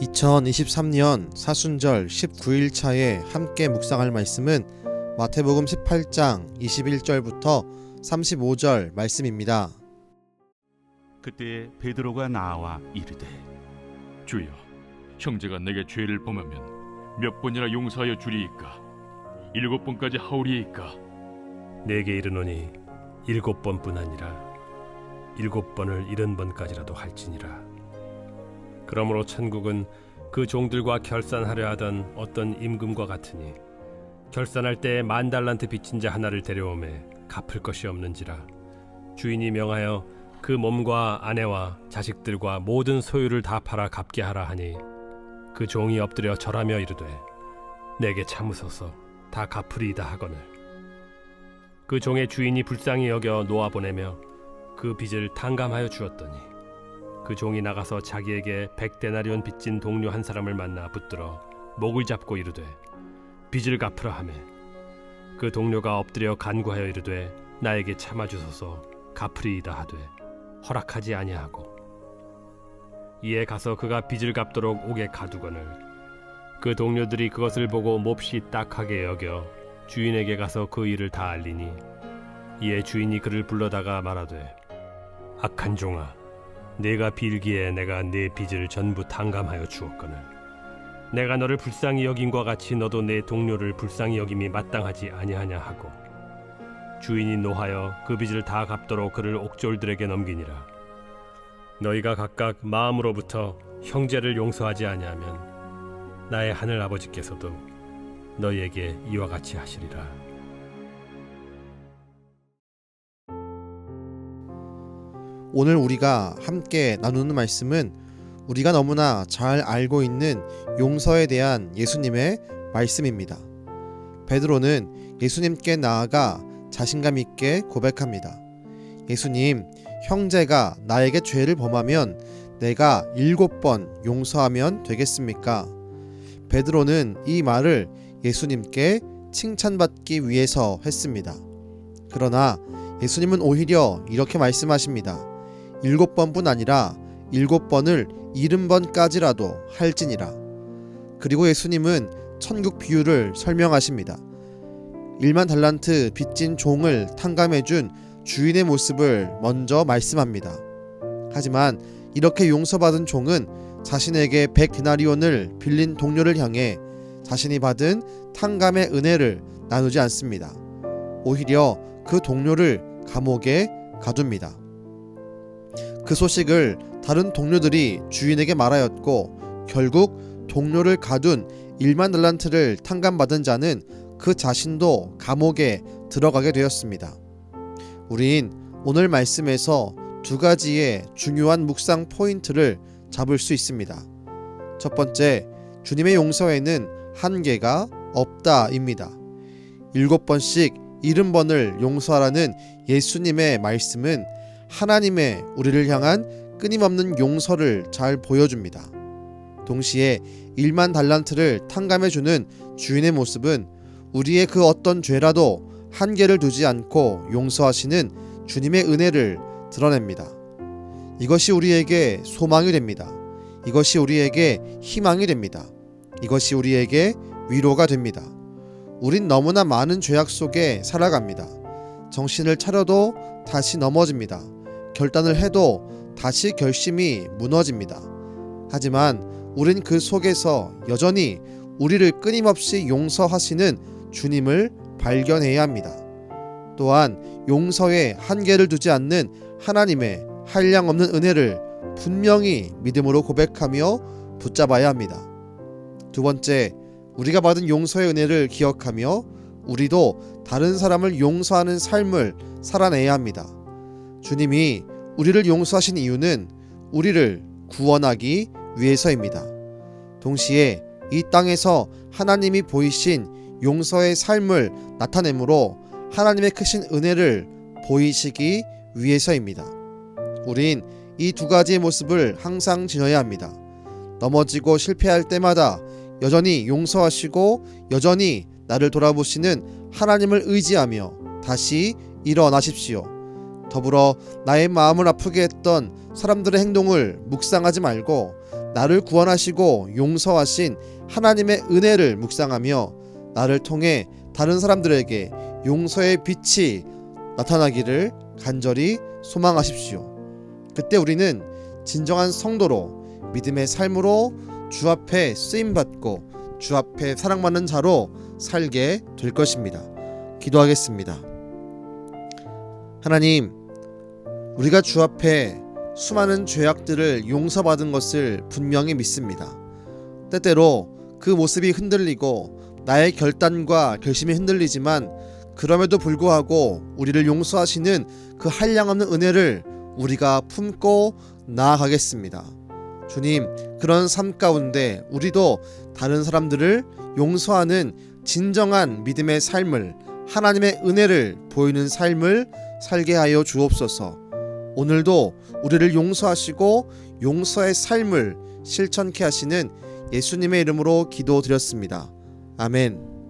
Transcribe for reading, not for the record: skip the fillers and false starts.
2023년 사순절 19일차에 함께 묵상할 말씀은 마태복음 18장 21절부터 35절 말씀입니다. 그때 베드로가 나와 이르되 주여, 형제가 내게 죄를 범하면 몇 번이나 용서하여 주리이까? 7번까지 하오리이까? 내게 이르노니 7번뿐 아니라 7번을 70번까지라도 할지니라. 그러므로 천국은 그 종들과 결산하려 하던 어떤 임금과 같으니 결산할 때에 10,000달란트 빚진 자 하나를 데려오매 갚을 것이 없는지라. 주인이 명하여 그 몸과 아내와 자식들과 모든 소유를 다 팔아 갚게 하라 하니 그 종이 엎드려 절하며 이르되 내게 참으소서, 다 갚으리이다 하거늘. 그 종의 주인이 불쌍히 여겨 놓아보내며 그 빚을 탕감하여 주었더니 그 종이 나가서 자기에게 100데나리온 빚진 동료 한 사람을 만나 붙들어 목을 잡고 이르되 빚을 갚으라 하매 그 동료가 엎드려 간구하여 이르되 나에게 참아주소서, 갚으리이다 하되 허락하지 아니하고 이에 가서 그가 빚을 갚도록 옥에 가두거늘 그 동료들이 그것을 보고 몹시 딱하게 여겨 주인에게 가서 그 일을 다 알리니 이에 주인이 그를 불러다가 말하되 악한 종아, 내가 빌기에 내가 네 빚을 전부 탕감하여 주었거늘 내가 너를 불쌍히 여김과 같이 너도 내 동료를 불쌍히 여김이 마땅하지 아니하냐 하고 주인이 노하여 그 빚을 다 갚도록 그를 옥졸들에게 넘기니라. 너희가 각각 마음으로부터 형제를 용서하지 아니하면 나의 하늘 아버지께서도 너희에게 이와 같이 하시리라. 오늘 우리가 함께 나누는 말씀은 우리가 너무나 잘 알고 있는 용서에 대한 예수님의 말씀입니다. 베드로는 예수님께 나아가 자신감 있게 고백합니다. 예수님, 형제가 나에게 죄를 범하면 내가 7번 용서하면 되겠습니까? 베드로는 이 말을 예수님께 칭찬받기 위해서 했습니다. 그러나 예수님은 오히려 이렇게 말씀하십니다. 7번뿐 아니라 7번을 70번까지라도 할지니라. 그리고 예수님은 천국 비유를 설명하십니다. 10,000달란트 빚진 종을 탕감해준 주인의 모습을 먼저 말씀합니다. 하지만 이렇게 용서받은 종은 자신에게 100데나리온을 빌린 동료를 향해 자신이 받은 탕감의 은혜를 나누지 않습니다. 오히려 그 동료를 감옥에 가둡니다. 그 소식을 다른 동료들이 주인에게 말하였고 결국 동료를 가둔 10,000달란트를 탕감받은 자는 그 자신도 감옥에 들어가게 되었습니다. 우린 오늘 말씀에서 2가지의 중요한 묵상 포인트를 잡을 수 있습니다. 첫 번째, 주님의 용서에는 한계가 없다입니다. 7번씩 70번을 용서하라는 예수님의 말씀은 하나님의 우리를 향한 끊임없는 용서를 잘 보여줍니다. 동시에 10,000달란트를 탕감해주는 주인의 모습은 우리의 그 어떤 죄라도 한계를 두지 않고 용서하시는 주님의 은혜를 드러냅니다. 이것이 우리에게 소망이 됩니다. 이것이 우리에게 희망이 됩니다. 이것이 우리에게 위로가 됩니다. 우린 너무나 많은 죄악 속에 살아갑니다. 정신을 차려도 다시 넘어집니다. 결단을 해도 다시 결심이 무너집니다. 하지만 우린 그 속에서 여전히 우리를 끊임없이 용서하시는 주님을 발견해야 합니다. 또한 용서에 한계를 두지 않는 하나님의 한량없는 은혜를 분명히 믿음으로 고백하며 붙잡아야 합니다. 두 번째, 우리가 받은 용서의 은혜를 기억하며 우리도 다른 사람을 용서하는 삶을 살아내야 합니다. 주님이 우리를 용서하신 이유는 우리를 구원하기 위해서입니다. 동시에 이 땅에서 하나님이 보이신 용서의 삶을 나타내므로 하나님의 크신 은혜를 보이시기 위해서입니다. 우린 이 2가지의 모습을 항상 지녀야 합니다. 넘어지고 실패할 때마다 여전히 용서하시고 여전히 나를 돌아보시는 하나님을 의지하며 다시 일어나십시오. 더불어 나의 마음을 아프게 했던 사람들의 행동을 묵상하지 말고 나를 구원하시고 용서하신 하나님의 은혜를 묵상하며 나를 통해 다른 사람들에게 용서의 빛이 나타나기를 간절히 소망하십시오. 그때 우리는 진정한 성도로 믿음의 삶으로 주 앞에 쓰임받고 주 앞에 사랑받는 자로 살게 될 것입니다. 기도하겠습니다. 하나님, 우리가 주 앞에 수많은 죄악들을 용서받은 것을 분명히 믿습니다. 때때로 그 모습이 흔들리고 나의 결단과 결심이 흔들리지만 그럼에도 불구하고 우리를 용서하시는 그 한량없는 은혜를 우리가 품고 나아가겠습니다. 주님, 그런 삶 가운데 우리도 다른 사람들을 용서하는 진정한 믿음의 삶을, 하나님의 은혜를 보이는 삶을 살게 하여 주옵소서. 오늘도 우리를 용서하시고 용서의 삶을 실천케 하시는 예수님의 이름으로 기도드렸습니다. 아멘.